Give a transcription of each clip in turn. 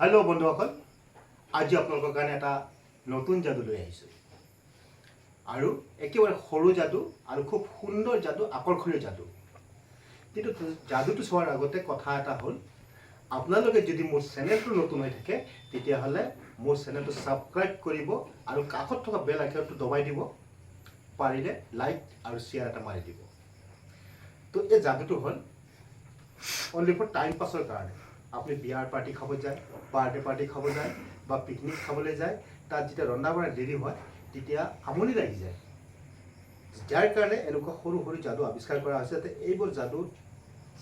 hello बंधुসকল আজি আপোনালোকৰ কাৰণে এটা নতুন যাদু লৈ আহিছো আৰু একেবাৰে সৰু যাদু আৰু খুব সুন্দৰ যাদু আকৰ্ষণীয় যাদু কিন্তু যাদুটো চোৱাৰ আগতে কথা এটা হ'ল আপোনালোকে যদি মোৰ চেনেলটো নতুন হৈ থাকে তেতিয়া হলে মোৰ চেনেলটো সাবস্ক্ৰাইব কৰিব আৰু কাষত থকা বেল আইকনটো দবাই দিব পাৰিলে লাইক আৰু শেয়াৰ এটা মাৰি দিব তো এই যাদুটো হ'ল অনলি ফৰ টাইম পাছৰ কাৰণে আপনি বিয়াৰ পাৰ্টি খাব যায় বাৰ্থডে পাৰ্টি খাব যায় বা পিকনিক খাবলৈ যায় তাত যেতিয়া ৰন্ধা বঢ়া দেৰি হয় তেতিয়া আমনি লাগি যায় যাৰ কাৰণে এনেকুৱা সৰু সৰু যাদু আৱিষ্কাৰ কৰা হৈছে যাতে এইবোৰ যাদু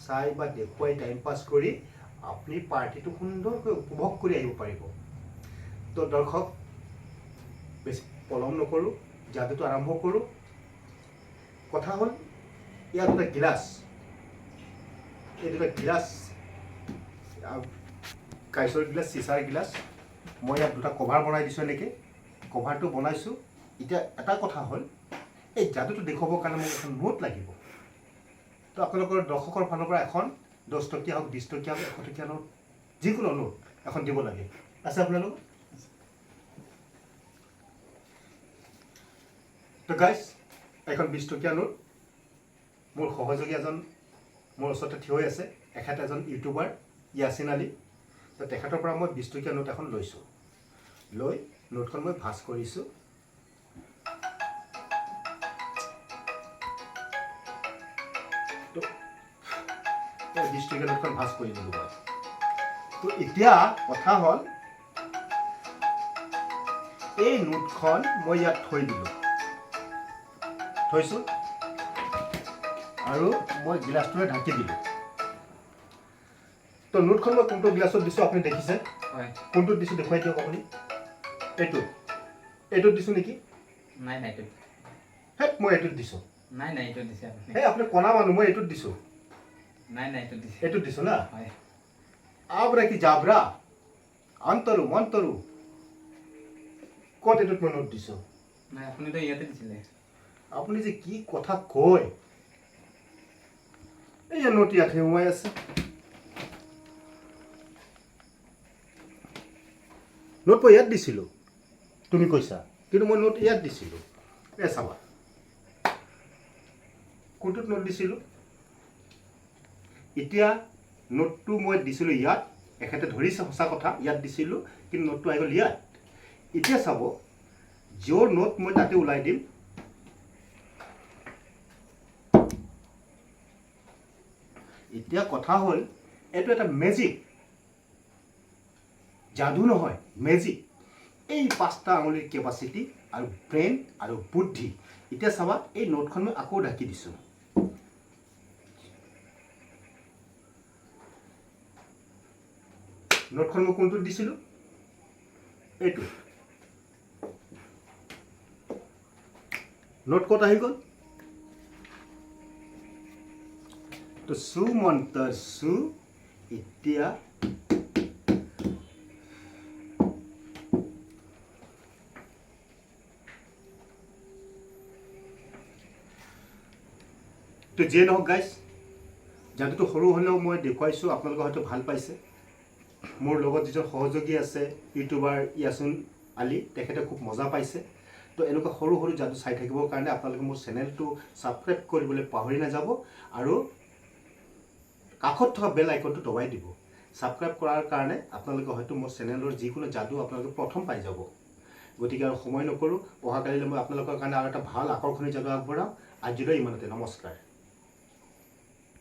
চাই বা দেখুৱাই টাইম পাছ কৰি আপনি পাৰ্টিটো সুন্দৰকৈ উপভোগ কৰি আহিব পাৰিব তো দৰ্শক বেছি পলম নকৰোঁ যাদুটো আৰম্ভ কৰোঁ কথা হ'ল ইয়াত এটা গিলাচ এই দুটা গিলাচ কাইচৰ গিলাচ চিচাৰ গিলাচ মই ইয়াত দুটা কভাৰ বনাই দিছোঁ এনেকৈ কভাৰটো বনাইছোঁ এতিয়া এটা কথা হ'ল এই যাদুটো দেখুৱাবৰ কাৰণে মোক এখন নোট লাগিব তো আপোনালোকৰ দৰ্শকৰ ফালৰ পৰা এখন 10 টকীয়া হওক 20 টকীয়া হওক 100 টকীয়া নোট যিকোনো নোট এখন দিব লাগে আছে আপোনালোক তো গাইজ এখন 20 টকীয়া নোট মোৰ সহযোগী এজন মোৰ ওচৰতে থিয় হৈ আছে এখেত এজন ইউটিউবাৰ ইয়াছিন আলী তো তেখেতৰ পৰা মই 20 টকীয়া নোট এখন লৈছোঁ লৈ নোটখন মই ভাঁজ কৰিছোঁ তো 20 টকীয়া নোটখন ভাঁজ কৰি দিলোঁ মই তো এতিয়া কথা হ'ল এই নোটখন মই ইয়াত থৈ দিলোঁ থৈছোঁ আৰু মই গিলাচটোৰে ঢাকি দিলোঁ তো নোটখন মই কোনটো গ্লাছত দিছোঁ আপুনি দেখিছে কোনটোত দিছোঁ দেখুৱাই দিয়ক আপুনি এইটোত দিছোঁ নেকি নাই নাই এইটো হে মই এইটোত দিছোঁ নাই নাই এইটো দিছে আপুনি হে আপুনি কণা মানুহ মই এইটোত দিছোঁ নাই নাই এইটো দিছে এইটোত দিছোঁ না হয় আবৰা কি জাবৰা অন্তৰু মন্তৰু ক'ত এইটোত মই নোট দিছোঁ নাই আপুনিতো ইয়াতে দিছিলে আপুনি যে কি কথা কয় এই নোট ইয়াত সোমাই আছে নোট মই ইয়াত দিছিলোঁ তুমি কৈছা কিন্তু মই নোট ইয়াত দিছিলোঁ এই চাবা কোনটোত নোট দিছিলোঁ এতিয়া নোটটো মই দিছিলোঁ ইয়াত এখেতে ধৰিছে সঁচা কথা ইয়াত দিছিলোঁ কিন্তু নোটটো আহি গ'ল ইয়াত এতিয়া চাব য'ৰ নোট মই তাতে ওলাই দিম এতিয়া কথা হ'ল এইটো এটা মেজিক যাদু নহয় মেজিক এই 5টা আঙুলিৰ কেপাচিটি আৰু ব্ৰেইন আৰু বুদ্ধি এতিয়া চাবা এই নোটখন মই আকৌ ঢাকি দিছোঁ নোটখন মই কোনটোত দিছিলোঁ এইটো নোট ক'ত আহি গ'ল তো সু মন্ত্ৰ সু এতিয়া তো যিয়ে নহওক গাইজ যাদুটো সৰু হ'লেও মই দেখুৱাইছোঁ আপোনালোকে হয়তো ভাল পাইছে মোৰ লগত যিজন সহযোগী আছে ইউটিউবাৰ ইয়াছিন আলী তেখেতে খুব মজা পাইছে তো এনেকুৱা সৰু সৰু যাদু চাই থাকিবৰ কাৰণে আপোনালোকে মোৰ চেনেলটো ছাবস্ক্ৰাইব কৰিবলৈ পাহৰি নাযাব আৰু কাষত থকা বেল আইকনটো দবাই দিব ছাবস্ক্ৰাইব কৰাৰ কাৰণে আপোনালোকে হয়তো মোৰ চেনেলৰ যিকোনো যাদু আপোনালোকে প্ৰথম পাই যাব গতিকে আৰু সময় নকৰোঁ অহাকালিলৈ মই আপোনালোকৰ কাৰণে আৰু এটা ভাল আকৰ্ষণীয় যাদু আগবঢ়াম আজিলৈ ইমানতে নমস্কাৰ